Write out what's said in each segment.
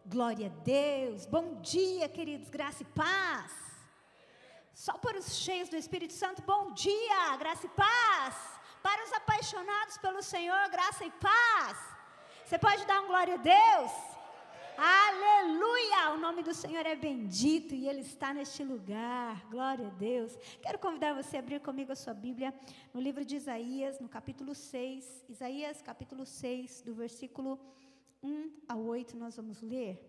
Glória a Deus. Bom dia, queridos, graça e paz. Só para os cheios do Espírito Santo, bom dia, graça e paz. Para os apaixonados pelo Senhor, graça e paz. Você pode dar um glória a Deus? Aleluia! O nome do Senhor é bendito e Ele está neste lugar. Glória a Deus. Quero convidar você a abrir comigo a sua Bíblia no livro de Isaías, no capítulo 6. Isaías, capítulo 6, do versículo 1 a 8, nós vamos ler.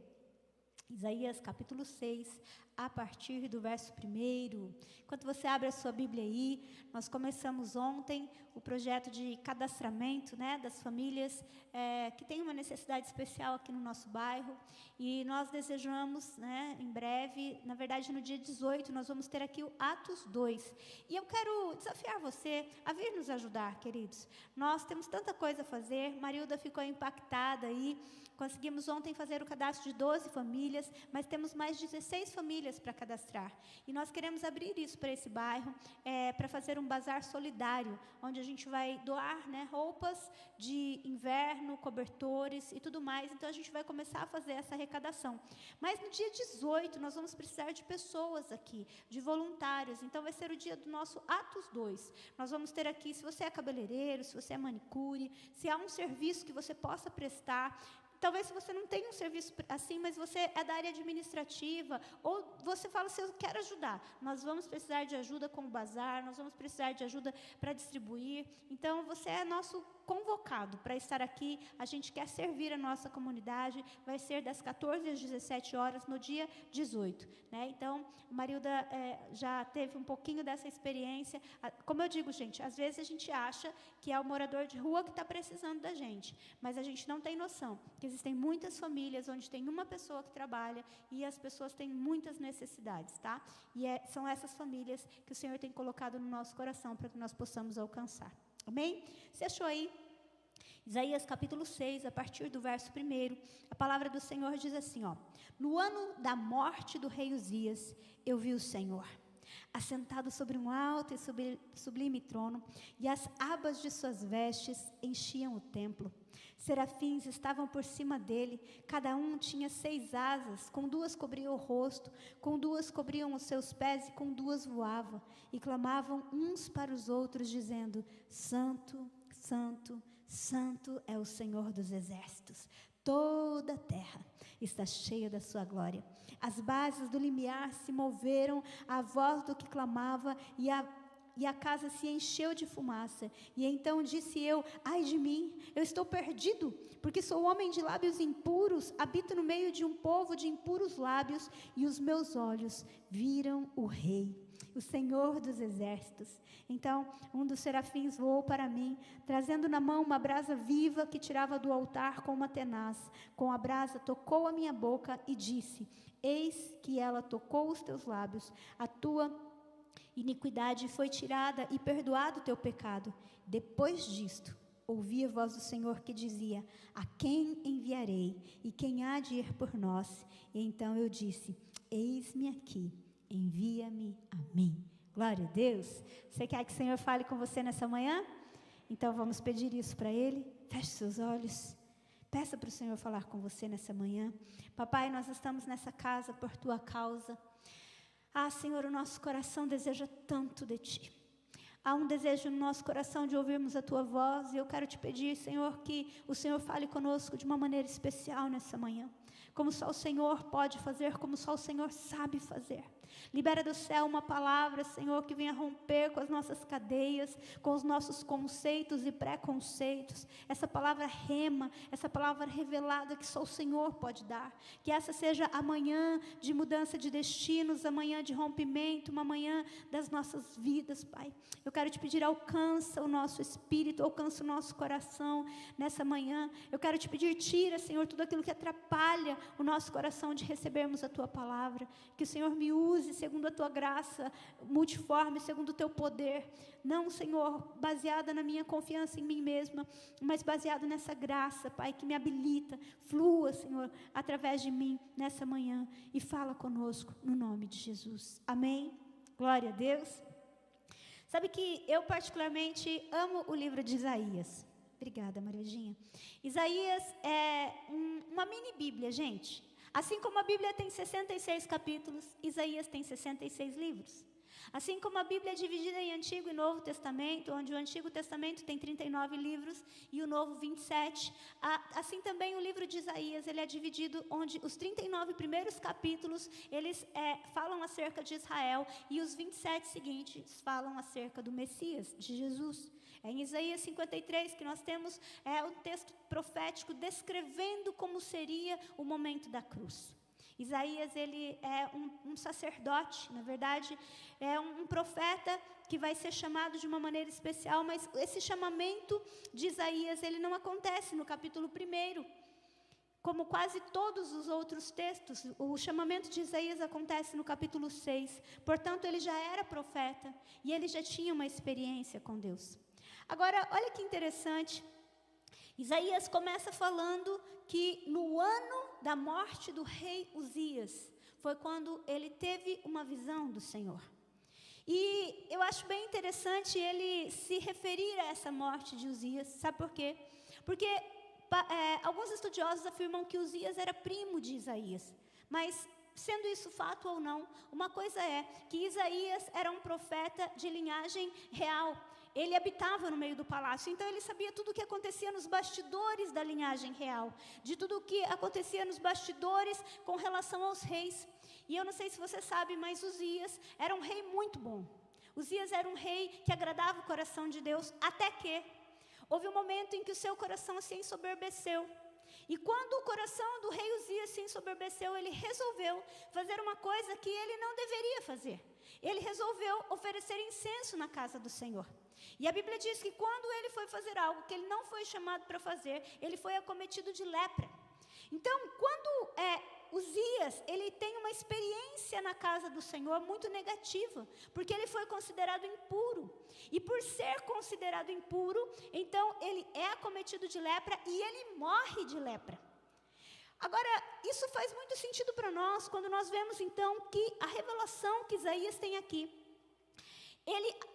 Isaías capítulo 6, a partir do verso 1. Enquanto você abre a sua Bíblia aí, nós começamos ontem o projeto de cadastramento, das famílias que têm uma necessidade especial aqui no nosso bairro. E nós desejamos, em breve, na verdade no dia 18, nós vamos ter aqui o Atos 2. E eu quero desafiar você a vir nos ajudar, queridos. Nós temos tanta coisa a fazer, Marilda ficou impactada aí, conseguimos ontem fazer o cadastro de 12 famílias, mas temos mais 16 famílias para cadastrar. E nós queremos abrir isso para esse bairro, para fazer um bazar solidário, onde a gente vai doar roupas de inverno, cobertores e tudo mais. Então a gente vai começar a fazer essa arrecadação. Mas no dia 18 nós vamos precisar de pessoas aqui, de voluntários. Então vai ser o dia do nosso Atos 2. Nós vamos ter aqui, se você é cabeleireiro, se você é manicure, se há um serviço que você possa prestar. Talvez se você não tenha um serviço assim, mas você é da área administrativa, ou você fala assim, eu quero ajudar. Nós vamos precisar de ajuda com o bazar, nós vamos precisar de ajuda para distribuir. Então, você é nosso convocado para estar aqui. A gente quer servir a nossa comunidade. Vai ser das 14 às 17 horas no dia 18. Então, a Marilda já teve um pouquinho dessa experiência. Como eu digo, gente, às vezes a gente acha que é o morador de rua que está precisando da gente, mas a gente não tem noção que existem muitas famílias onde tem uma pessoa que trabalha e as pessoas têm muitas necessidades, tá? E são essas famílias que o Senhor tem colocado no nosso coração para que nós possamos alcançar. Amém? Você achou aí? Isaías capítulo 6, a partir do verso 1, a palavra do Senhor diz assim, no ano da morte do rei Uzias, eu vi o Senhor assentado sobre um alto e sublime trono, e as abas de suas vestes enchiam o templo. Serafins estavam por cima dele, cada um tinha 6 asas, com 2 cobriam o rosto, com 2 cobriam os seus pés e com 2 voavam, e clamavam uns para os outros, dizendo, Santo, Santo, Santo é o Senhor dos exércitos. Toda a terra está cheia da sua glória. As bases do limiar se moveram à voz do que clamava, e a casa se encheu de fumaça. E então disse eu, ai de mim, eu estou perdido, porque sou homem de lábios impuros, habito no meio de um povo de impuros lábios, e os meus olhos viram o Rei, o Senhor dos exércitos. Então um dos serafins voou para mim, trazendo na mão uma brasa viva que tirava do altar com uma tenaz. Com a brasa tocou a minha boca e disse, eis que ela tocou os teus lábios, a tua iniquidade foi tirada e perdoado o teu pecado. Depois disto, ouvi a voz do Senhor que dizia, a quem enviarei e quem há de ir por nós? E então eu disse, eis-me aqui, envia-me a mim. Glória a Deus. Você quer que o Senhor fale com você nessa manhã? Então vamos pedir isso para Ele. Feche seus olhos. Peça para o Senhor falar com você nessa manhã. Papai, nós estamos nessa casa por Tua causa. Senhor, o nosso coração deseja tanto de Ti. Há um desejo no nosso coração de ouvirmos a Tua voz. E eu quero Te pedir, Senhor, que o Senhor fale conosco de uma maneira especial nessa manhã. Como só o Senhor pode fazer, como só o Senhor sabe fazer. Libera do céu uma palavra, Senhor, que venha romper com as nossas cadeias, com os nossos conceitos e preconceitos. Essa palavra rema, essa palavra revelada que só o Senhor pode dar. Que essa seja a manhã de mudança de destinos, a manhã de rompimento, uma manhã das nossas vidas, Pai. Eu quero Te pedir, alcança o nosso espírito, alcança o nosso coração nessa manhã. Eu quero Te pedir, tira, Senhor, tudo aquilo que atrapalha o nosso coração de recebermos a Tua palavra. Que o Senhor me use segundo a Tua graça multiforme, segundo o Teu poder. Não, Senhor, baseada na minha confiança em mim mesma, mas baseado nessa graça, Pai, que me habilita. Flua, Senhor, através de mim nessa manhã e fala conosco no nome de Jesus. Amém? Glória a Deus. Sabe que eu particularmente amo o livro de Isaías. Obrigada, Mariadinha. Isaías é uma mini Bíblia, gente. Assim como a Bíblia tem 66 capítulos, Isaías tem 66 livros. Assim como a Bíblia é dividida em Antigo e Novo Testamento, onde o Antigo Testamento tem 39 livros e o Novo 27, assim também o livro de Isaías, ele é dividido onde os 39 primeiros capítulos, eles falam acerca de Israel, e os 27 seguintes falam acerca do Messias, de Jesus. É em Isaías 53 que nós temos um texto profético descrevendo como seria o momento da cruz. Isaías, ele é um sacerdote, na verdade, é um profeta que vai ser chamado de uma maneira especial, mas esse chamamento de Isaías, ele não acontece no capítulo 1, como quase todos os outros textos. O chamamento de Isaías acontece no capítulo 6, portanto, ele já era profeta, e ele já tinha uma experiência com Deus. Agora, olha que interessante, Isaías começa falando que no ano da morte do rei Uzias, foi quando ele teve uma visão do Senhor. E eu acho bem interessante ele se referir a essa morte de Uzias, sabe por quê? Porque alguns estudiosos afirmam que Uzias era primo de Isaías, mas sendo isso fato ou não, uma coisa é que Isaías era um profeta de linhagem real. Ele habitava no meio do palácio, então ele sabia tudo o que acontecia nos bastidores da linhagem real, de tudo o que acontecia nos bastidores com relação aos reis. E eu não sei se você sabe, mas Uzias era um rei muito bom. Uzias era um rei que agradava o coração de Deus, até que houve um momento em que o seu coração se ensoberbeceu. E quando o coração do rei Uzias se ensoberbeceu, ele resolveu fazer uma coisa que ele não deveria fazer. Ele resolveu oferecer incenso na casa do Senhor. E a Bíblia diz que quando ele foi fazer algo que ele não foi chamado para fazer, ele foi acometido de lepra. Então, quando Uzias, ele tem uma experiência na casa do Senhor muito negativa, porque ele foi considerado impuro. E por ser considerado impuro, então ele é acometido de lepra e ele morre de lepra. Agora, isso faz muito sentido para nós, quando nós vemos então que a revelação que Isaías tem aqui,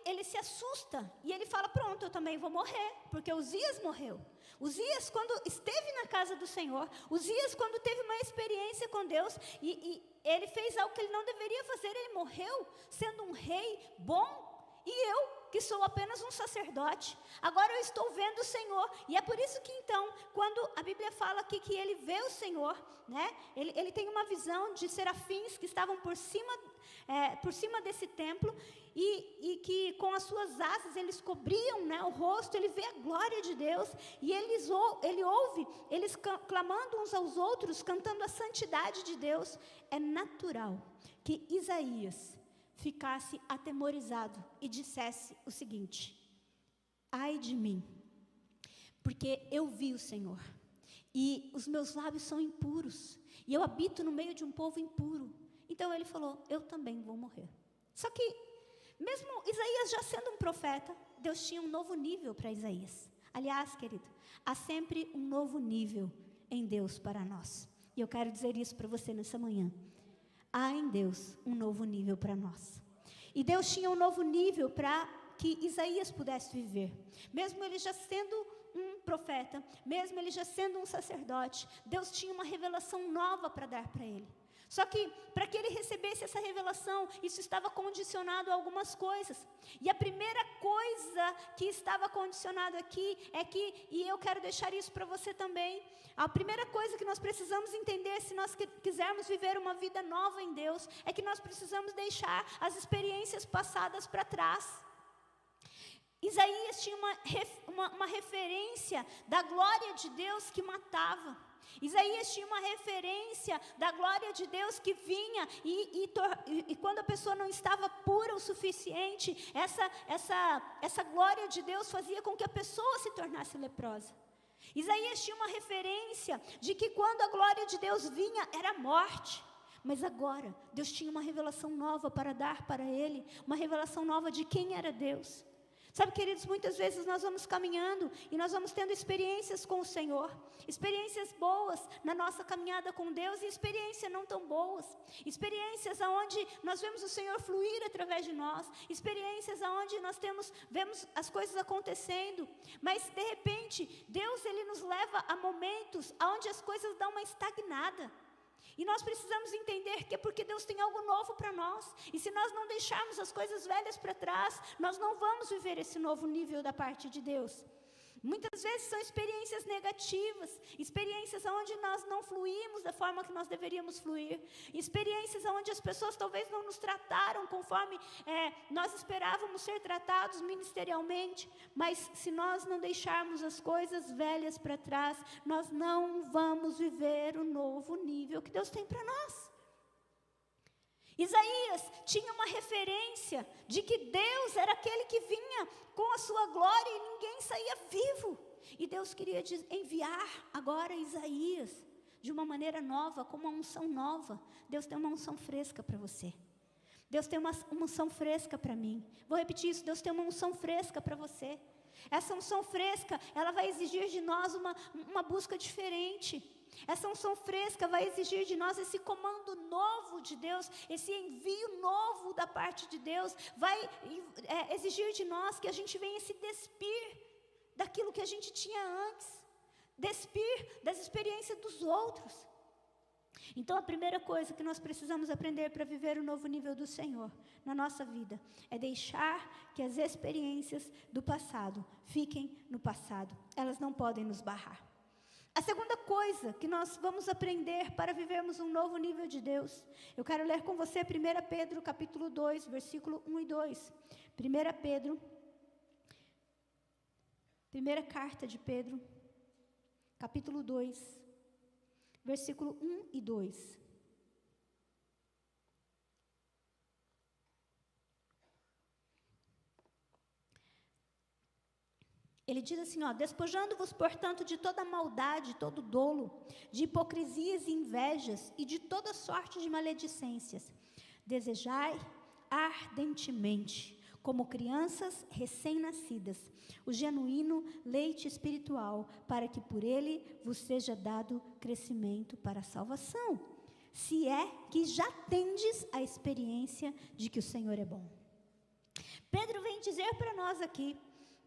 ele se assusta e ele fala, pronto, eu também vou morrer, porque Uzias morreu. Uzias, quando esteve na casa do Senhor, Uzias, quando teve uma experiência com Deus, e ele fez algo que ele não deveria fazer, ele morreu sendo um rei bom, e eu, que sou apenas um sacerdote, agora eu estou vendo o Senhor. E é por isso que então, quando a Bíblia fala aqui que ele vê o Senhor, né, ele tem uma visão de serafins que estavam por cima desse templo, e que com as suas asas eles cobriam, né, o rosto. Ele vê a glória de Deus, e ele ouve eles clamando uns aos outros, cantando a santidade de Deus. É natural que Isaías ficasse atemorizado e dissesse o seguinte: ai de mim, porque eu vi o Senhor, e os meus lábios são impuros, e eu habito no meio de um povo impuro. Então ele falou, eu também vou morrer. Só que, mesmo Isaías já sendo um profeta, Deus tinha um novo nível para Isaías. Aliás, querido, há sempre um novo nível em Deus para nós. E eu quero dizer isso para você nessa manhã. Há em Deus um novo nível para nós. E Deus tinha um novo nível para que Isaías pudesse viver. Mesmo ele já sendo um profeta, mesmo ele já sendo um sacerdote, Deus tinha uma revelação nova para dar para ele. Só que, para que ele recebesse essa revelação, isso estava condicionado a algumas coisas. E a primeira coisa que estava condicionado aqui é que, e eu quero deixar isso para você também, a primeira coisa que nós precisamos entender, se nós quisermos viver uma vida nova em Deus, é que nós precisamos deixar as experiências passadas para trás. Isaías tinha uma referência da glória de Deus que matava. Isaías tinha uma referência da glória de Deus que vinha, e quando a pessoa não estava pura o suficiente, essa glória de Deus fazia com que a pessoa se tornasse leprosa. Isaías tinha uma referência de que quando a glória de Deus vinha, era morte. Mas agora, Deus tinha uma revelação nova para dar para ele, uma revelação nova de quem era Deus. Sabe, queridos, muitas vezes nós vamos caminhando e nós vamos tendo experiências com o Senhor, experiências boas na nossa caminhada com Deus e experiências não tão boas, experiências onde nós vemos o Senhor fluir através de nós, experiências onde nós vemos as coisas acontecendo, mas de repente Deus ele nos leva a momentos onde as coisas dão uma estagnada. E nós precisamos entender que é porque Deus tem algo novo para nós. E se nós não deixarmos as coisas velhas para trás, nós não vamos viver esse novo nível da parte de Deus. Muitas vezes são experiências negativas, experiências onde nós não fluímos da forma que nós deveríamos fluir, experiências onde as pessoas talvez não nos trataram conforme nós esperávamos ser tratados ministerialmente, mas se nós não deixarmos as coisas velhas para trás, nós não vamos viver o novo nível que Deus tem para nós. Isaías tinha uma referência de que Deus era aquele que vinha com a sua glória e ninguém saía vivo. E Deus queria enviar agora Isaías de uma maneira nova, com uma unção nova. Deus tem uma unção fresca para você. Deus tem uma unção fresca para mim. Vou repetir isso, Deus tem uma unção fresca para você. Essa unção fresca, ela vai exigir de nós uma busca diferente. Essa unção fresca vai exigir de nós esse comando novo de Deus, esse envio novo da parte de Deus, vai exigir de nós que a gente venha se despir daquilo que a gente tinha antes, despir das experiências dos outros. Então a primeira coisa que nós precisamos aprender para viver o novo nível do Senhor na nossa vida, é deixar que as experiências do passado fiquem no passado, elas não podem nos barrar. A segunda coisa que nós vamos aprender para vivermos um novo nível de Deus, eu quero ler com você 1 Pedro capítulo 2, versículo 1 e 2. 1 Pedro, primeira carta de Pedro, capítulo 2, versículo 1 e 2. Ele diz assim, despojando-vos, portanto, de toda maldade, todo dolo, de hipocrisias e invejas, e de toda sorte de maledicências. Desejai ardentemente, como crianças recém-nascidas, o genuíno leite espiritual, para que por ele vos seja dado crescimento para a salvação, se é que já tendes a experiência de que o Senhor é bom. Pedro vem dizer para nós aqui,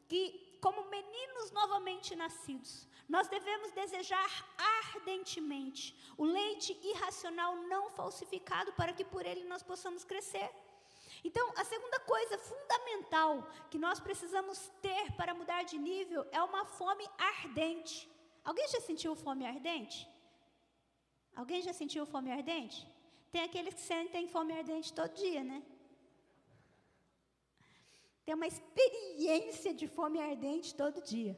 que como meninos novamente nascidos, nós devemos desejar ardentemente o leite irracional não falsificado para que por ele nós possamos crescer. Então, a segunda coisa fundamental que nós precisamos ter para mudar de nível é uma fome ardente. Alguém já sentiu fome ardente? Alguém já sentiu fome ardente? Tem aqueles que sentem fome ardente todo dia, né? Tem uma experiência de fome ardente todo dia.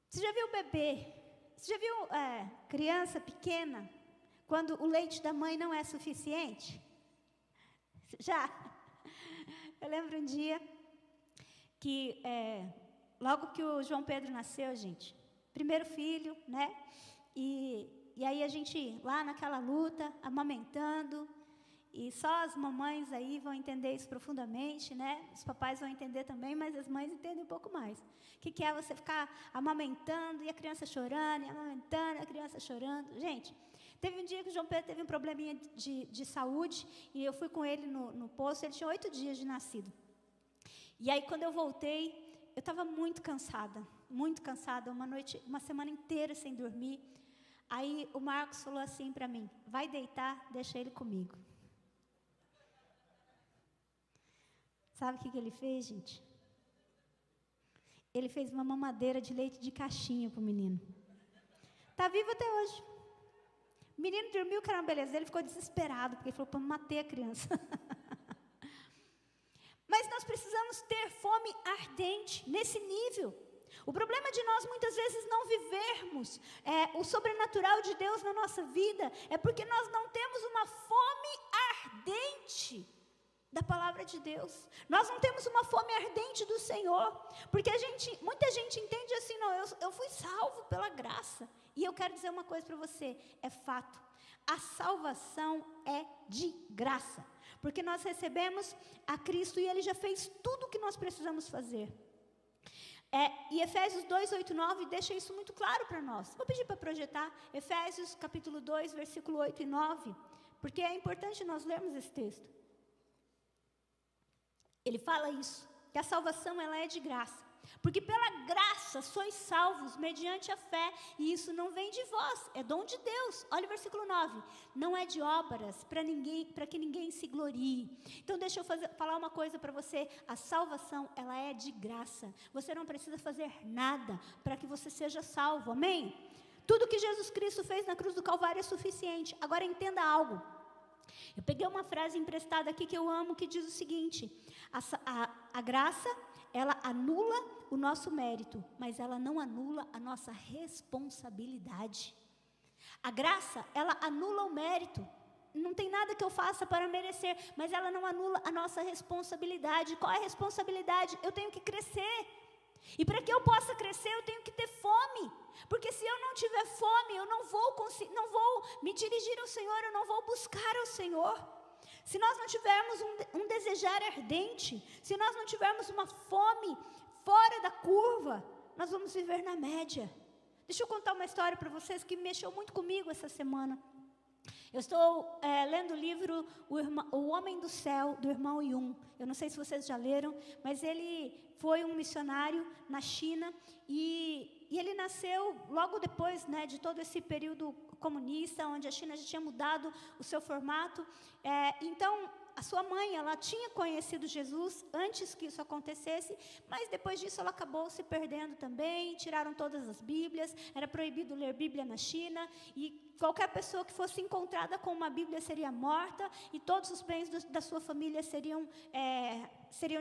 Você já viu bebê? Você já viu criança pequena, quando o leite da mãe não é suficiente? Já? Eu lembro um dia que, logo que o João Pedro nasceu, gente, primeiro filho, né? E aí a gente, lá naquela luta, amamentando, e só as mamães aí vão entender isso profundamente, né? Os papais vão entender também, mas as mães entendem um pouco mais. O que é você ficar amamentando e a criança chorando, e amamentando e a criança chorando. Gente, teve um dia que o João Pedro teve um probleminha de saúde, e eu fui com ele no posto, ele tinha 8 dias de nascido. E aí, quando eu voltei, eu estava muito cansada, uma semana inteira sem dormir. Aí o Marcos falou assim para mim, vai deitar, deixa ele comigo. Sabe o que ele fez, gente? Ele fez uma mamadeira de leite de caixinha para o menino. Está vivo até hoje. O menino dormiu, que era uma beleza. Ele ficou desesperado, porque ele falou, matei a criança. Mas nós precisamos ter fome ardente, nesse nível. O problema de nós, muitas vezes, não vivermos o sobrenatural de Deus na nossa vida, é porque nós não temos uma fome ardente da palavra de Deus. Nós não temos uma fome ardente do Senhor, porque muita gente entende assim, não, eu fui salvo pela graça. E eu quero dizer uma coisa para você, é fato, a salvação é de graça, porque nós recebemos a Cristo e Ele já fez tudo o que nós precisamos fazer. E Efésios 2, 8 e 9 deixa isso muito claro para nós. Vou pedir para projetar Efésios capítulo 2, versículo 8 e 9, porque é importante nós lermos esse texto. Ele fala isso, que a salvação ela é de graça. Porque pela graça sois salvos mediante a fé, e isso não vem de vós, é dom de Deus. Olha o versículo 9, não é de obras, para que ninguém se glorie. Então deixa eu falar uma coisa para você, a salvação, ela é de graça. Você não precisa fazer nada para que você seja salvo, amém? Tudo que Jesus Cristo fez na cruz do Calvário é suficiente. Agora entenda algo. Eu peguei uma frase emprestada aqui que eu amo, que diz o seguinte: a graça, ela anula o nosso mérito, mas ela não anula a nossa responsabilidade. A graça, ela anula o mérito. Não tem nada que eu faça para merecer, mas ela não anula a nossa responsabilidade. Qual é a responsabilidade? Eu tenho que crescer. E para que eu possa crescer, eu tenho que ter fome. Porque se eu não tiver fome, eu não vou me dirigir ao Senhor, eu não vou buscar ao Senhor. Se nós não tivermos um desejar ardente, se nós não tivermos uma fome fora da curva, nós vamos viver na média. Deixa eu contar uma história para vocês que mexeu muito comigo essa semana. Eu estou lendo o livro O Homem do Céu, do irmão Yun. Eu não sei se vocês já leram, mas ele foi um missionário na China e ele nasceu logo depois, né, de todo esse período comunista, onde a China já tinha mudado o seu formato. Então, a sua mãe, ela tinha conhecido Jesus antes que isso acontecesse, mas depois disso ela acabou se perdendo também, tiraram todas as Bíblias, era proibido ler Bíblia na China, e qualquer pessoa que fosse encontrada com uma Bíblia seria morta, e todos os bens da sua família seriam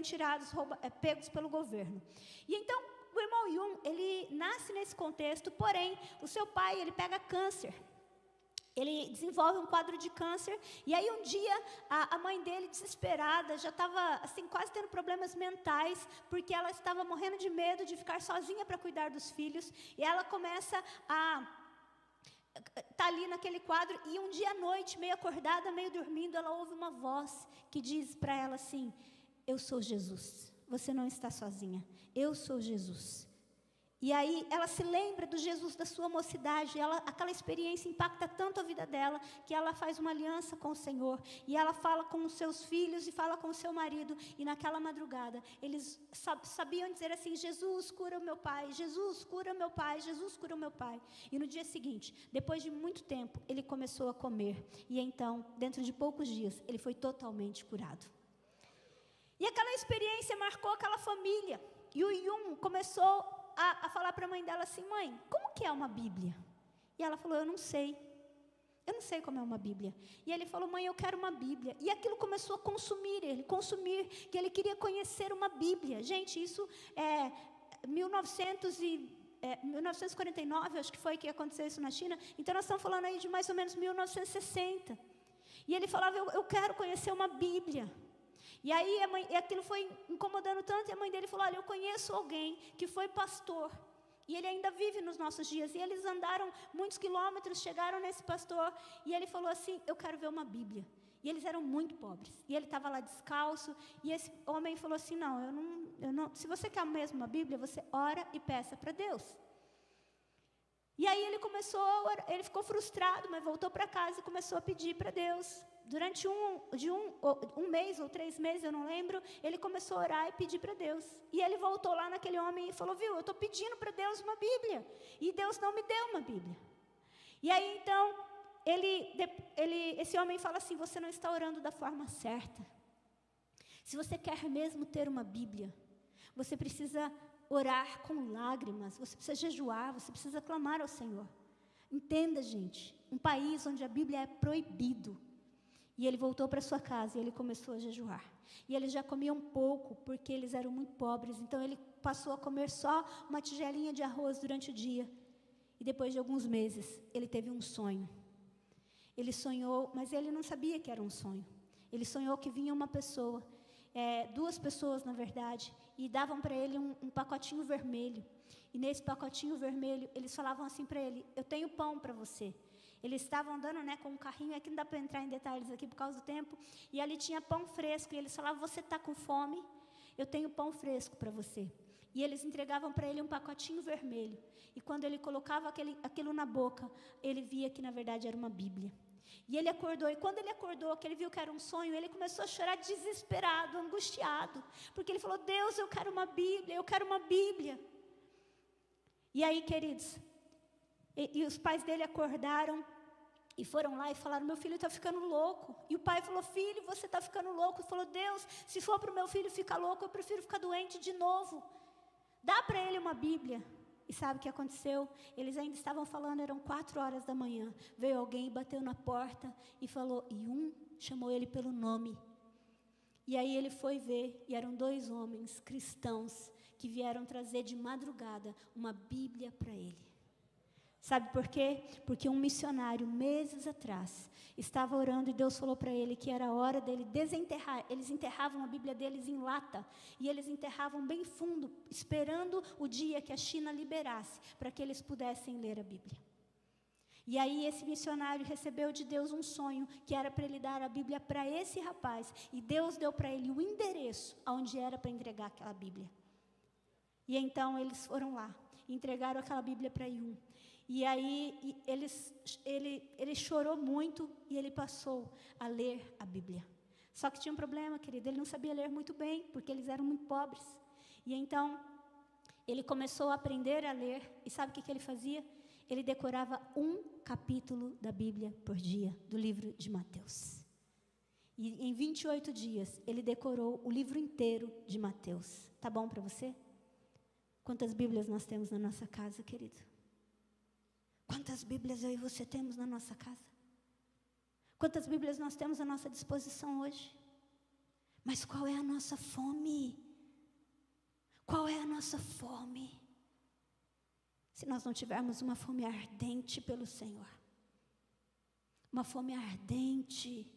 tirados, pegos pelo governo. E então, o irmão Yun, ele nasce nesse contexto, porém, o seu pai, ele pega câncer. Ele desenvolve um quadro de câncer, e aí um dia a mãe dele, desesperada, já estava assim, quase tendo problemas mentais, porque ela estava morrendo de medo de ficar sozinha para cuidar dos filhos, e ela começa a estar ali naquele quadro, e um dia à noite, meio acordada, meio dormindo, ela ouve uma voz que diz para ela assim: eu sou Jesus, você não está sozinha, eu sou Jesus. E aí ela se lembra do Jesus da sua mocidade, aquela experiência impacta tanto a vida dela, que ela faz uma aliança com o Senhor, e ela fala com os seus filhos e fala com o seu marido, e naquela madrugada, eles sabiam dizer assim: Jesus, cura o meu pai, Jesus, cura o meu pai, Jesus, cura o meu pai. E no dia seguinte, depois de muito tempo, ele começou a comer, e então, dentro de poucos dias, ele foi totalmente curado. E aquela experiência marcou aquela família, e o Yun começou a falar para a mãe dela assim: mãe, como que é uma Bíblia? E ela falou: eu não sei como é uma Bíblia. E ele falou: mãe, eu quero uma Bíblia. E aquilo começou a consumir, que ele queria conhecer uma Bíblia. Gente, isso é 1949, acho que foi que aconteceu isso na China. Então nós estamos falando aí de mais ou menos 1960. E ele falava: eu quero conhecer uma Bíblia. E aí aquilo foi incomodando tanto, e a mãe dele falou: olha, eu conheço alguém que foi pastor, e ele ainda vive nos nossos dias. E eles andaram muitos quilômetros, chegaram nesse pastor, e ele falou assim: eu quero ver uma Bíblia. E eles eram muito pobres, e ele estava lá descalço, e esse homem falou assim: não, eu não, se você quer mesmo uma Bíblia, você ora e peça para Deus. E aí ele ficou frustrado, mas voltou para casa e começou a pedir para Deus. Durante um mês ou 3 meses, eu não lembro, ele começou a orar e pedir para Deus. E ele voltou lá naquele homem e falou: viu, eu estou pedindo para Deus uma Bíblia, e Deus não me deu uma Bíblia. E aí então, esse homem fala assim: você não está orando da forma certa. Se você quer mesmo ter uma Bíblia, você precisa orar com lágrimas, você precisa jejuar, você precisa clamar ao Senhor. Entenda, gente, um país onde a Bíblia é proibido. E ele voltou para sua casa e ele começou a jejuar. E eles já comiam pouco, porque eles eram muito pobres. Então ele passou a comer só uma tigelinha de arroz durante o dia. E depois de alguns meses, ele teve um sonho. Ele sonhou, mas ele não sabia que era um sonho. Ele sonhou que vinha uma pessoa, 2 pessoas na verdade, e davam para ele um pacotinho vermelho. E nesse pacotinho vermelho, eles falavam assim para ele: eu tenho pão para você. Eles estavam andando, né, com um carrinho, aqui não dá para entrar em detalhes aqui por causa do tempo, e ali tinha pão fresco, e eles falavam: você está com fome? Eu tenho pão fresco para você. E eles entregavam para ele um pacotinho vermelho. E quando ele colocava aquilo na boca, ele via que na verdade era uma Bíblia. E ele acordou, e quando ele acordou, que ele viu que era um sonho, ele começou a chorar desesperado, angustiado. Porque ele falou: Deus, eu quero uma Bíblia, eu quero uma Bíblia. E aí, queridos, e os pais dele acordaram e foram lá e falaram: meu filho está ficando louco. E o pai falou: filho, você está ficando louco. Ele falou: Deus, se for para o meu filho ficar louco, eu prefiro ficar doente de novo. Dá para ele uma Bíblia. E sabe o que aconteceu? Eles ainda estavam falando, eram 4 horas da manhã. Veio alguém, bateu na porta e falou, e chamou ele pelo nome. E aí ele foi ver, e eram 2 homens cristãos que vieram trazer de madrugada uma Bíblia para ele. Sabe por quê? Porque um missionário, meses atrás, estava orando e Deus falou para ele que era a hora dele desenterrar. Eles enterravam a Bíblia deles em lata, e eles enterravam bem fundo, esperando o dia que a China liberasse, para que eles pudessem ler a Bíblia. E aí esse missionário recebeu de Deus um sonho, que era para ele dar a Bíblia para esse rapaz, e Deus deu para ele o endereço, onde era para entregar aquela Bíblia. E então eles foram lá, entregaram aquela Bíblia para Yun. E aí ele chorou muito e ele passou a ler a Bíblia. Só que tinha um problema, querido, ele não sabia ler muito bem, porque eles eram muito pobres. E então, ele começou a aprender a ler, e sabe o que ele fazia? Ele decorava um capítulo da Bíblia por dia, do livro de Mateus. E em 28 dias, ele decorou o livro inteiro de Mateus. Tá bom para você? Quantas Bíblias nós temos na nossa casa, querido? Quantas Bíblias eu e você temos na nossa casa? Quantas Bíblias nós temos à nossa disposição hoje? Mas qual é a nossa fome? Qual é a nossa fome? Se nós não tivermos uma fome ardente pelo Senhor, uma fome ardente,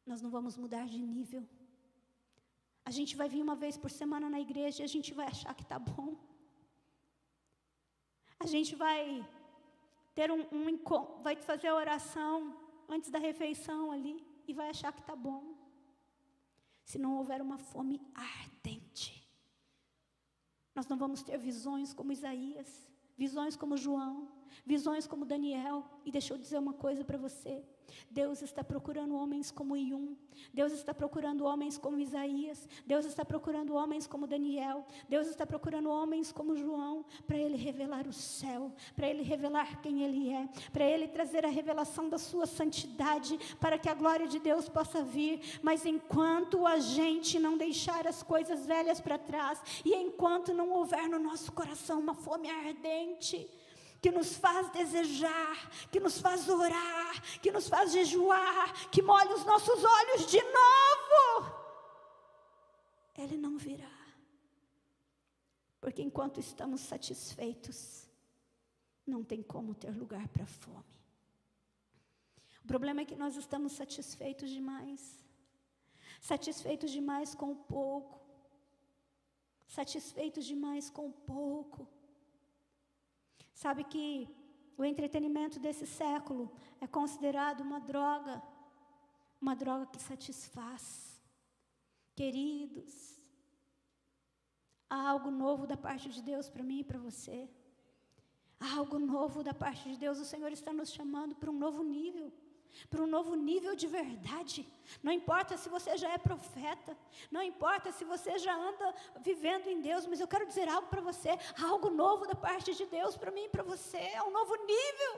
nós não vamos mudar de nível. A gente vai vir uma vez por semana na igreja e a gente vai achar que está bom. A gente vai ter vai fazer a oração antes da refeição ali e vai achar que está bom. Se não houver uma fome ardente, nós não vamos ter visões como Isaías, visões como João, visões como Daniel. E deixa eu dizer uma coisa para você. Deus está procurando homens como Yun. Deus está procurando homens como Isaías. Deus está procurando homens como Daniel. Deus está procurando homens como João, para Ele revelar o céu, para Ele revelar quem Ele é, para Ele trazer a revelação da sua santidade, para que a glória de Deus possa vir. Mas enquanto a gente não deixar as coisas velhas para trás, e enquanto não houver no nosso coração uma fome ardente, que nos faz desejar, que nos faz orar, que nos faz jejuar, que molha os nossos olhos de novo, Ele não virá. Porque enquanto estamos satisfeitos, não tem como ter lugar para fome. O problema é que nós estamos satisfeitos demais com o pouco, satisfeitos demais com o pouco. Sabe que o entretenimento desse século é considerado uma droga que satisfaz. Queridos, há algo novo da parte de Deus para mim e para você. Há algo novo da parte de Deus. O Senhor está nos chamando para um novo nível. Para um novo nível de verdade. Não importa se você já é profeta, não importa se você já anda vivendo em Deus, mas eu quero dizer algo para você. Há algo novo da parte de Deus para mim e para você. É um novo nível.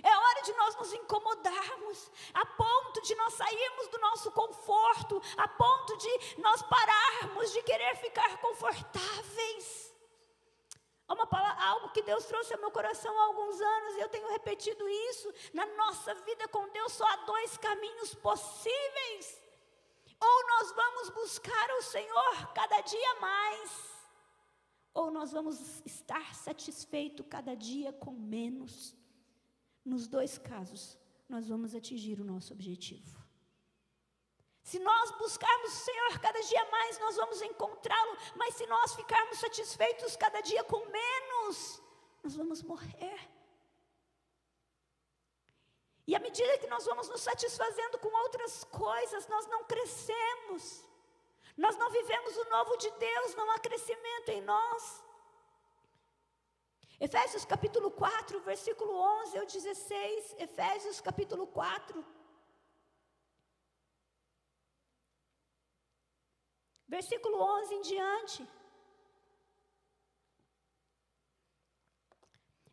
É hora de nós nos incomodarmos, a ponto de nós sairmos do nosso conforto, a ponto de nós pararmos de querer ficar confortáveis. Algo que Deus trouxe ao meu coração há alguns anos, e eu tenho repetido isso. Na nossa vida com Deus só há 2 caminhos possíveis. Ou nós vamos buscar o Senhor cada dia mais, ou nós vamos estar satisfeitos cada dia com menos. Nos 2 casos, nós vamos atingir o nosso objetivo. Se nós buscarmos o Senhor cada dia mais, nós vamos encontrá-lo. Mas se nós ficarmos satisfeitos cada dia com menos, nós vamos morrer. E à medida que nós vamos nos satisfazendo com outras coisas, nós não crescemos. Nós não vivemos o novo de Deus, não há crescimento em nós. Efésios capítulo 4, versículo 11 ao 16, Efésios capítulo 4. Versículo 11 em diante.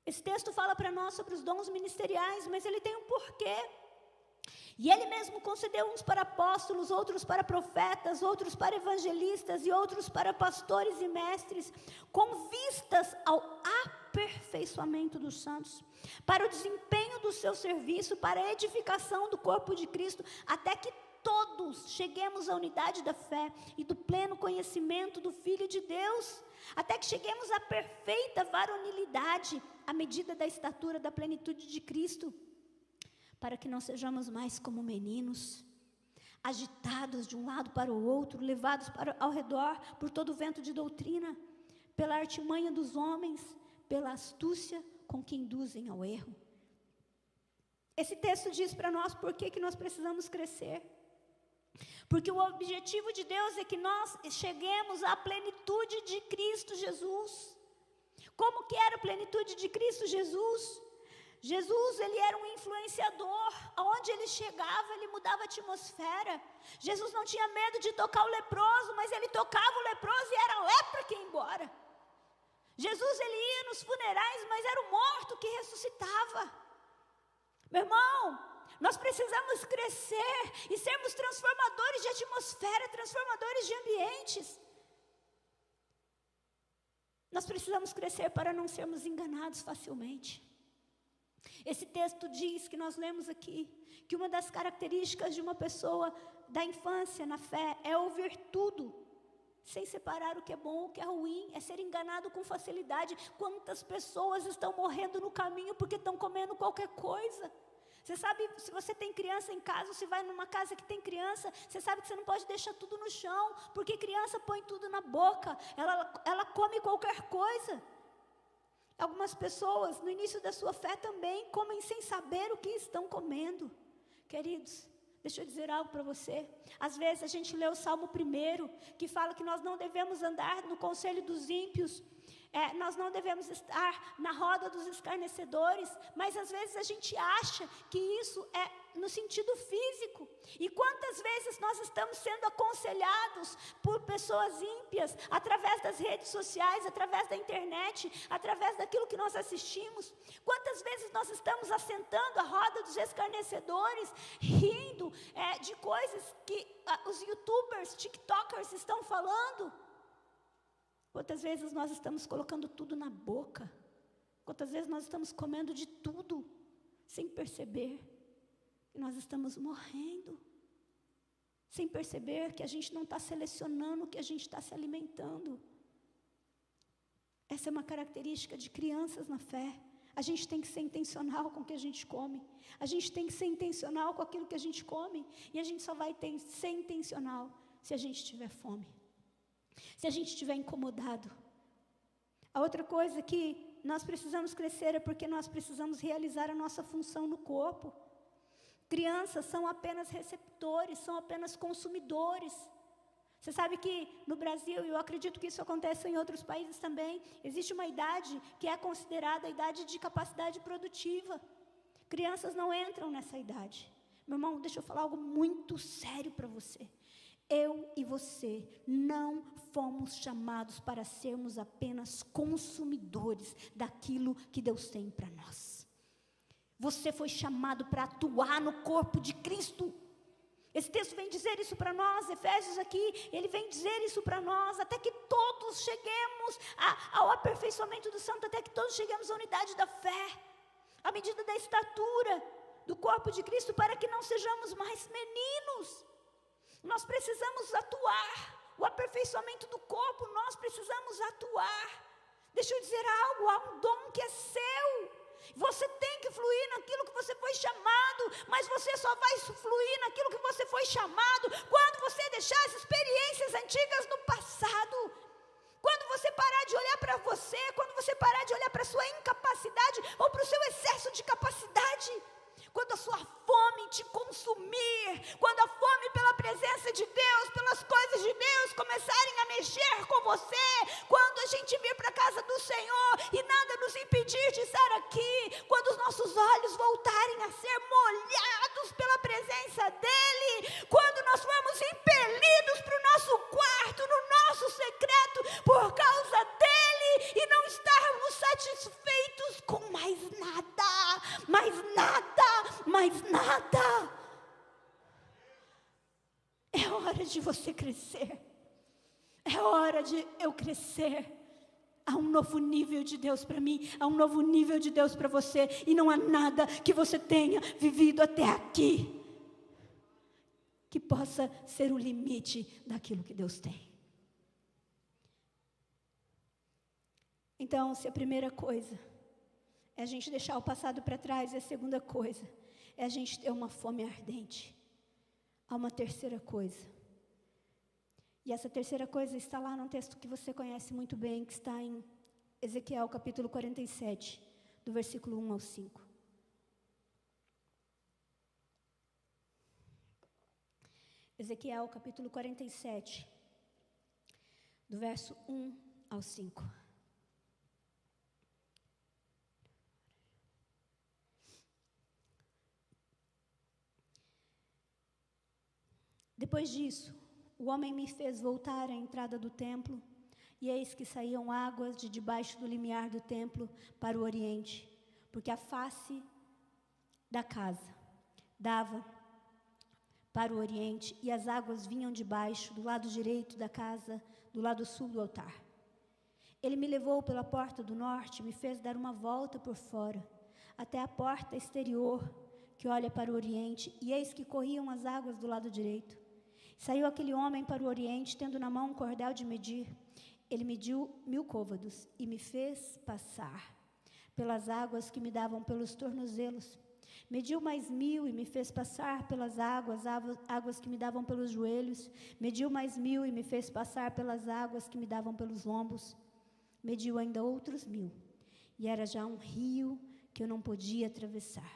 Esse texto fala para nós sobre os dons ministeriais, mas ele tem um porquê. E ele mesmo concedeu uns para apóstolos, outros para profetas, outros para evangelistas e outros para pastores e mestres, com vistas ao aperfeiçoamento dos santos, para o desempenho do seu serviço, para a edificação do corpo de Cristo, até que todos cheguemos à unidade da fé e do pleno conhecimento do Filho de Deus, até que cheguemos à perfeita varonilidade, à medida da estatura da plenitude de Cristo, para que não sejamos mais como meninos, agitados de um lado para o outro, levados ao redor por todo o vento de doutrina, pela artimanha dos homens, pela astúcia com que induzem ao erro. Esse texto diz para nós por que nós precisamos crescer. Porque o objetivo de Deus é que nós cheguemos à plenitude de Cristo Jesus. Como que era a plenitude de Cristo Jesus? Jesus, ele era um influenciador. Aonde ele chegava, ele mudava a atmosfera. Jesus não tinha medo de tocar o leproso, mas ele tocava o leproso e era a lepra que ia embora. Jesus, ele ia nos funerais, mas era o morto que ressuscitava. Meu irmão, nós precisamos crescer e sermos transformadores de atmosfera, transformadores de ambientes. Nós precisamos crescer para não sermos enganados facilmente. Esse texto diz, que nós lemos aqui, que uma das características de uma pessoa da infância na fé é ouvir tudo, sem separar o que é bom, o que é ruim, é ser enganado com facilidade. Quantas pessoas estão morrendo no caminho porque estão comendo qualquer coisa? Você sabe, se você tem criança em casa, você vai numa casa que tem criança, você sabe que você não pode deixar tudo no chão, porque criança põe tudo na boca, ela come qualquer coisa. Algumas pessoas, no início da sua fé também, comem sem saber o que estão comendo. Queridos, deixa eu dizer algo para você. Às vezes a gente lê o Salmo 1, que fala que nós não devemos andar no conselho dos ímpios, nós não devemos estar na roda dos escarnecedores, mas às vezes a gente acha que isso é no sentido físico. E quantas vezes nós estamos sendo aconselhados por pessoas ímpias, através das redes sociais, através da internet, através daquilo que nós assistimos? Quantas vezes nós estamos assentando a roda dos escarnecedores, rindo de coisas que os youtubers, tiktokers estão falando? Quantas vezes nós estamos colocando tudo na boca? Quantas vezes nós estamos comendo de tudo, sem perceber que nós estamos morrendo? Sem perceber que a gente não está selecionando o que a gente está se alimentando. Essa é uma característica de crianças na fé. A gente tem que ser intencional com o que a gente come. A gente tem que ser intencional com aquilo que a gente come. E a gente só vai ser intencional se a gente tiver fome. Se a gente estiver incomodado. A outra coisa que nós precisamos crescer é porque nós precisamos realizar a nossa função no corpo. Crianças são apenas receptores, são apenas consumidores. Você sabe que no Brasil, e eu acredito que isso acontece em outros países também, existe uma idade que é considerada a idade de capacidade produtiva. Crianças não entram nessa idade. Meu irmão, deixa eu falar algo muito sério para você. Eu e você não fomos chamados para sermos apenas consumidores daquilo que Deus tem para nós. Você foi chamado para atuar no corpo de Cristo. Esse texto vem dizer isso para nós, Efésios aqui, ele vem dizer isso para nós, até que todos cheguemos ao aperfeiçoamento do santo, até que todos cheguemos à unidade da fé, à medida da estatura do corpo de Cristo, para que não sejamos mais meninos. Nós precisamos atuar, o aperfeiçoamento do corpo, nós precisamos atuar. Deixa eu dizer algo, há um dom que é seu. Você tem que fluir naquilo que você foi chamado, mas você só vai fluir naquilo que você foi chamado quando você deixar as experiências antigas no passado. Quando você parar de olhar para você, quando você parar de olhar para a sua incapacidade ou para o seu excesso de capacidade. Quando a sua fome te consumir, quando a fome pela presença de Deus, pelas coisas de Deus começarem a mexer com você, quando a gente vir para a casa do Senhor e nada nos impedir de estar aqui, quando os nossos olhos voltarem a ser molhados pela presença dEle, quando nós formos impelidos para o nosso quarto, no nosso secreto, por causa dEle, e não estarmos satisfeitos com mais nada, mais nada, mais nada. É hora de você crescer, é hora de eu crescer. Há um novo nível de Deus para mim, há um novo nível de Deus para você, e não há nada que você tenha vivido até aqui que possa ser o limite daquilo que Deus tem. Então, se a primeira coisa é a gente deixar o passado para trás, e a segunda coisa é a gente ter uma fome ardente, há uma terceira coisa. E essa terceira coisa está lá num texto que você conhece muito bem, que está em Ezequiel capítulo 47, do versículo 1 ao 5. Ezequiel capítulo 47, do verso 1 ao 5. Depois disso, o homem me fez voltar à entrada do templo, e eis que saíam águas de debaixo do limiar do templo para o oriente, porque a face da casa dava para o oriente, e as águas vinham de baixo, do lado direito da casa, do lado sul do altar. Ele me levou pela porta do norte, me fez dar uma volta por fora, até a porta exterior, que olha para o oriente, e eis que corriam as águas do lado direito. Saiu aquele homem para o oriente, tendo na mão um cordel de medir. Ele mediu 1000 côvados, e me fez passar pelas águas que me davam pelos tornozelos. Mediu mais 1000 e me fez passar pelas águas que me davam pelos joelhos. Mediu mais 1000 e me fez passar pelas águas que me davam pelos lombos. Mediu ainda outros 1000, e era já um rio que eu não podia atravessar,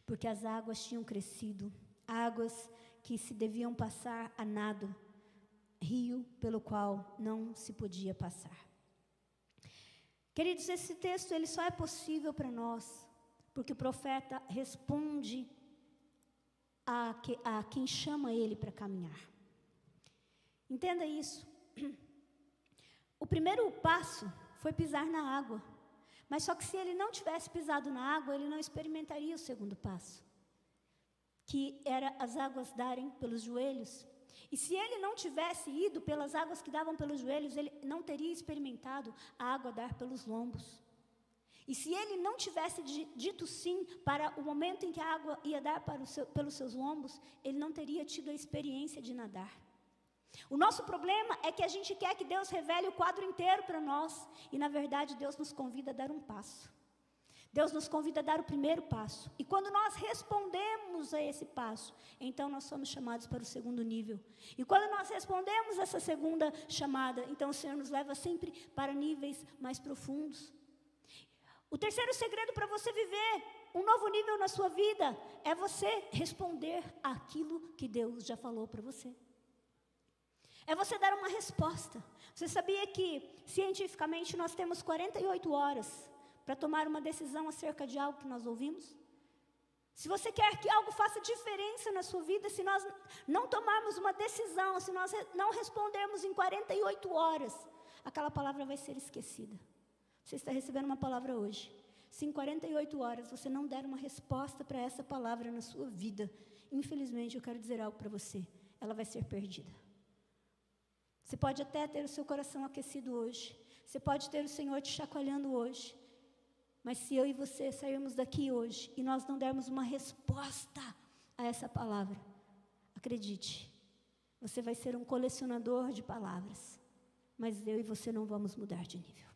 porque as águas tinham crescido, águas que se deviam passar a nado, rio pelo qual não se podia passar. Queridos, esse texto ele só é possível para nós porque o profeta responde a quem chama ele para caminhar. Entenda isso. O primeiro passo foi pisar na água, mas só que se ele não tivesse pisado na água, ele não experimentaria o segundo passo, que era as águas darem pelos joelhos. E se ele não tivesse ido pelas águas que davam pelos joelhos, ele não teria experimentado a água dar pelos lombos. E se ele não tivesse dito sim para o momento em que a água ia dar pelos seus lombos, ele não teria tido a experiência de nadar. O nosso problema é que a gente quer que Deus revele o quadro inteiro para nós, e na verdade Deus nos convida a dar um passo. Deus nos convida a dar o primeiro passo, e quando nós respondemos a esse passo, então nós somos chamados para o segundo nível. E quando nós respondemos essa segunda chamada, então o Senhor nos leva sempre para níveis mais profundos. O terceiro segredo para você viver um novo nível na sua vida é você responder àquilo que Deus já falou para você. É você dar uma resposta. Você sabia que, cientificamente, nós temos 48 horas para tomar uma decisão acerca de algo que nós ouvimos? Se você quer que algo faça diferença na sua vida, se nós não tomarmos uma decisão, se nós não respondermos em 48 horas, aquela palavra vai ser esquecida. Você está recebendo uma palavra hoje. Se em 48 horas você não der uma resposta para essa palavra na sua vida, infelizmente eu quero dizer algo para você, ela vai ser perdida. Você pode até ter o seu coração aquecido hoje, você pode ter o Senhor te chacoalhando hoje, mas se eu e você sairmos daqui hoje e nós não dermos uma resposta a essa palavra, acredite, você vai ser um colecionador de palavras, mas eu e você não vamos mudar de nível.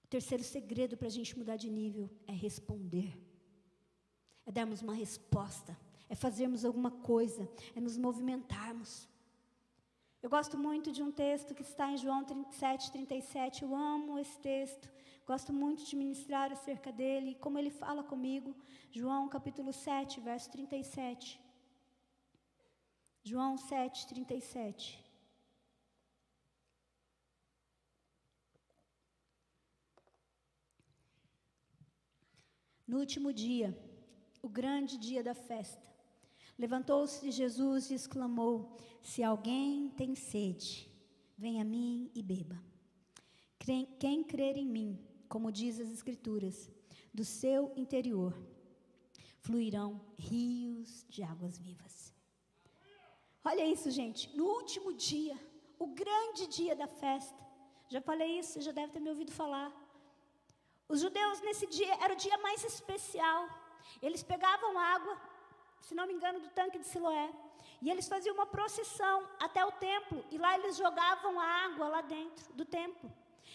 O terceiro segredo para a gente mudar de nível é responder, é darmos uma resposta, é fazermos alguma coisa, é nos movimentarmos. Eu gosto muito de um texto que está em João 7:37, eu amo esse texto, Gosto muito de ministrar acerca dele, como ele fala comigo. João capítulo 7, verso 37. João 7, 37. No último dia, o grande dia da festa, levantou-se Jesus e exclamou: se alguém tem sede, venha a mim e beba. Quem crer em mim, como diz as Escrituras, do seu interior fluirão rios de águas vivas. Olha isso, gente, no último dia, o grande dia da festa. Já falei isso, você já deve ter me ouvido falar. Os judeus nesse dia, era o dia mais especial. Eles pegavam água, se não me engano, do tanque de Siloé, e eles faziam uma procissão até o templo, e lá eles jogavam a água lá dentro do templo.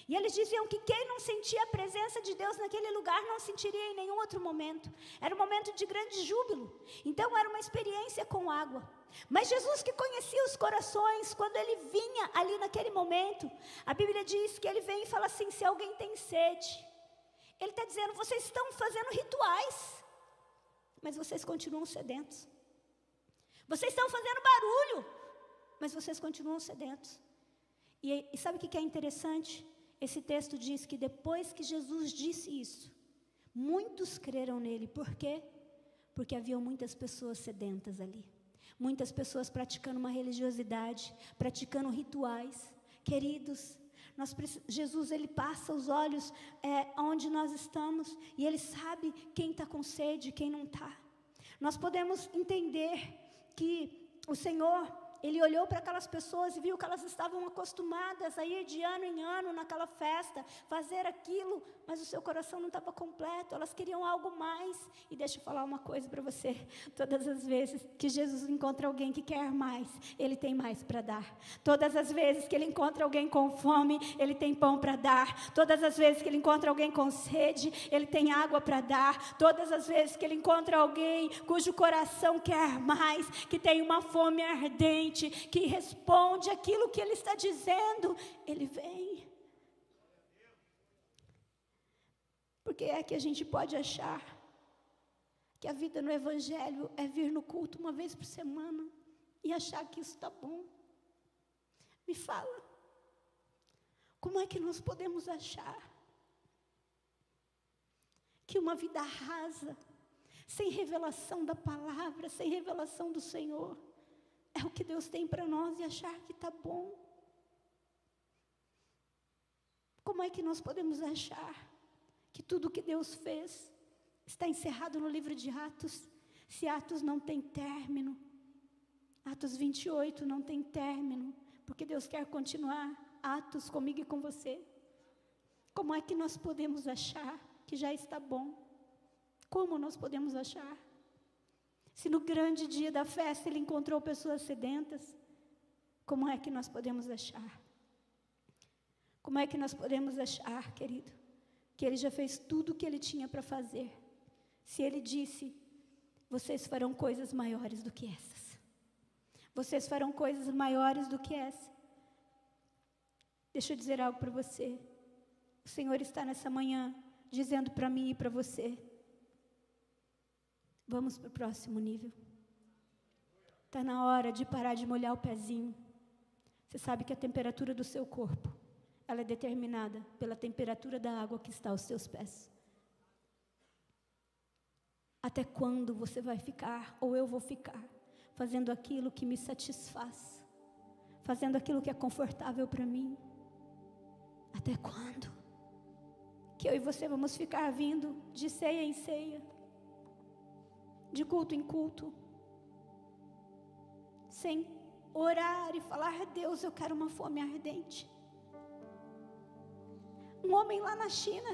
E eles diziam que quem não sentia a presença de Deus naquele lugar não sentiria em nenhum outro momento. Era um momento de grande júbilo. Então era uma experiência com água. Mas Jesus, que conhecia os corações, quando ele vinha ali naquele momento, a Bíblia diz que ele vem e fala assim: se alguém tem sede, ele está dizendo: vocês estão fazendo rituais, mas vocês continuam sedentos. Vocês estão fazendo barulho, mas vocês continuam sedentos. E sabe o que é interessante? Esse texto diz que depois que Jesus disse isso, muitos creram nele. Por quê? Porque haviam muitas pessoas sedentas ali. Muitas pessoas praticando uma religiosidade, praticando rituais. Queridos, Jesus, ele passa os olhos onde nós estamos, e ele sabe quem está com sede, quem não está. Nós podemos entender que o Senhor, ele olhou para aquelas pessoas e viu que elas estavam acostumadas a ir de ano em ano naquela festa, fazer aquilo, mas o seu coração não estava completo, elas queriam algo mais. E deixa eu falar uma coisa para você: todas as vezes que Jesus encontra alguém que quer mais, ele tem mais para dar. Todas as vezes que ele encontra alguém com fome, ele tem pão para dar. Todas as vezes que ele encontra alguém com sede, ele tem água para dar. Todas as vezes que ele encontra alguém cujo coração quer mais, que tem uma fome ardente, que responde aquilo que ele está dizendo, ele vem. Porque é que a gente pode achar que a vida no Evangelho é vir no culto uma vez por semana e achar que isso está bom. Me fala, como é que nós podemos achar que uma vida rasa, sem revelação da palavra, sem revelação do Senhor, é o que Deus tem para nós, e achar que está bom? Como é que nós podemos achar que tudo que Deus fez está encerrado no livro de Atos, se Atos não tem término? Atos 28 não tem término, porque Deus quer continuar Atos comigo e com você. Como é que nós podemos achar que já está bom? Como nós podemos achar? Se no grande dia da festa ele encontrou pessoas sedentas, como é que nós podemos achar? Como é que nós podemos achar, querido, que ele já fez tudo o que ele tinha para fazer? Se ele disse: vocês farão coisas maiores do que essas. Vocês farão coisas maiores do que essa. Deixa eu dizer algo para você. O Senhor está nessa manhã dizendo para mim e para você: vamos para o próximo nível. Está na hora de parar de molhar o pezinho. Você sabe que a temperatura do seu corpo, ela é determinada pela temperatura da água que está aos seus pés. Até quando você vai ficar, ou eu vou ficar, fazendo aquilo que me satisfaz, fazendo aquilo que é confortável para mim? Até quando que eu e você vamos ficar vindo de ceia em ceia, de culto em culto, sem orar e falar: Deus, eu quero uma fome ardente? Um homem lá na China,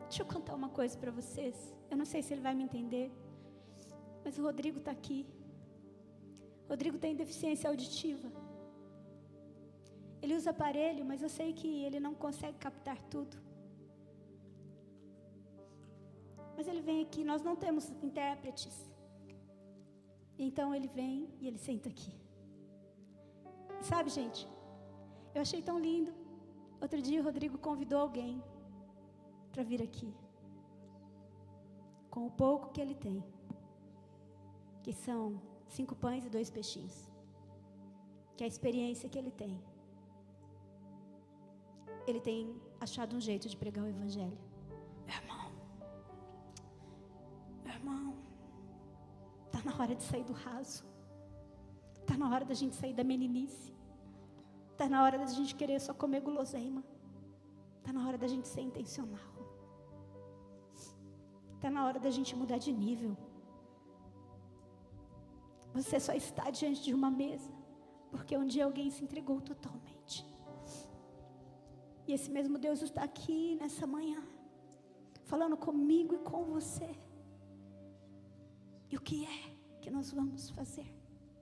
deixa eu contar uma coisa para vocês. Eu não sei se ele vai me entender, mas o Rodrigo está aqui. O Rodrigo tem deficiência auditiva. Ele usa aparelho, mas eu sei que ele não consegue captar tudo. Mas ele vem aqui, nós não temos intérpretes. Então ele vem e ele senta aqui. Sabe, gente, eu achei tão lindo. Outro dia o Rodrigo convidou alguém para vir aqui, com o pouco que ele tem, que são 5 pães e 2 peixinhos, que é a experiência que ele tem. Ele tem achado um jeito de pregar o evangelho. Meu irmão, está na hora de sair do raso, está na hora da gente sair da meninice, está na hora da gente querer só comer guloseima, está na hora da gente ser intencional, está na hora da gente mudar de nível. Você só está diante de uma mesa porque um dia alguém se entregou totalmente. E esse mesmo Deus está aqui nessa manhã, falando comigo e com você. E o que é que nós vamos fazer?